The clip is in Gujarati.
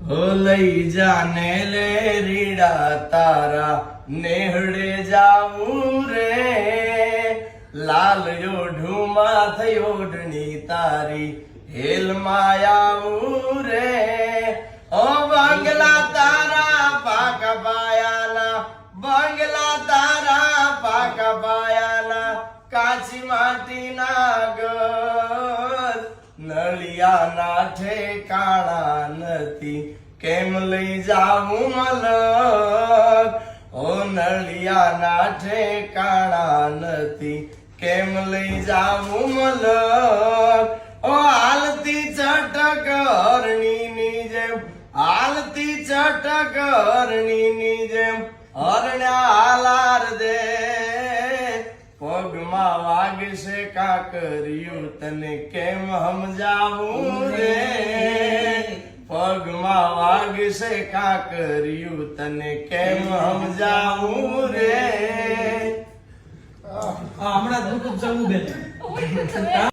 ઓ લઈ જાને લે રીડા તારા નેહડે જાવું રે લાલ યોઢુમાં થઈ ઓઢણી તારી હેલમાં આવું રે ઓ બંગલા તારા પાકા પાયાના બંગલા તારા પાકા પાયાના કાચી માટીના ઘર નળિયાના ઠેકાણા નથી કેમ લઈ જાવું મલક ઓ નળિયાના ઠેકાણા નથી કેમ લઈ જાવું મલક ઓ હાલતી ચટક હરણીની જેમ હાલતી ચટક હરણીની જેમ હરણ્યા હાલાર દે પગમાં વાગશે કાકરિયું તને કેમ સમજાવું રે પગમાં વાગશે કાકરિયું તને કેમ સમજાવું રે હમણાં દુઃખ જવું બેન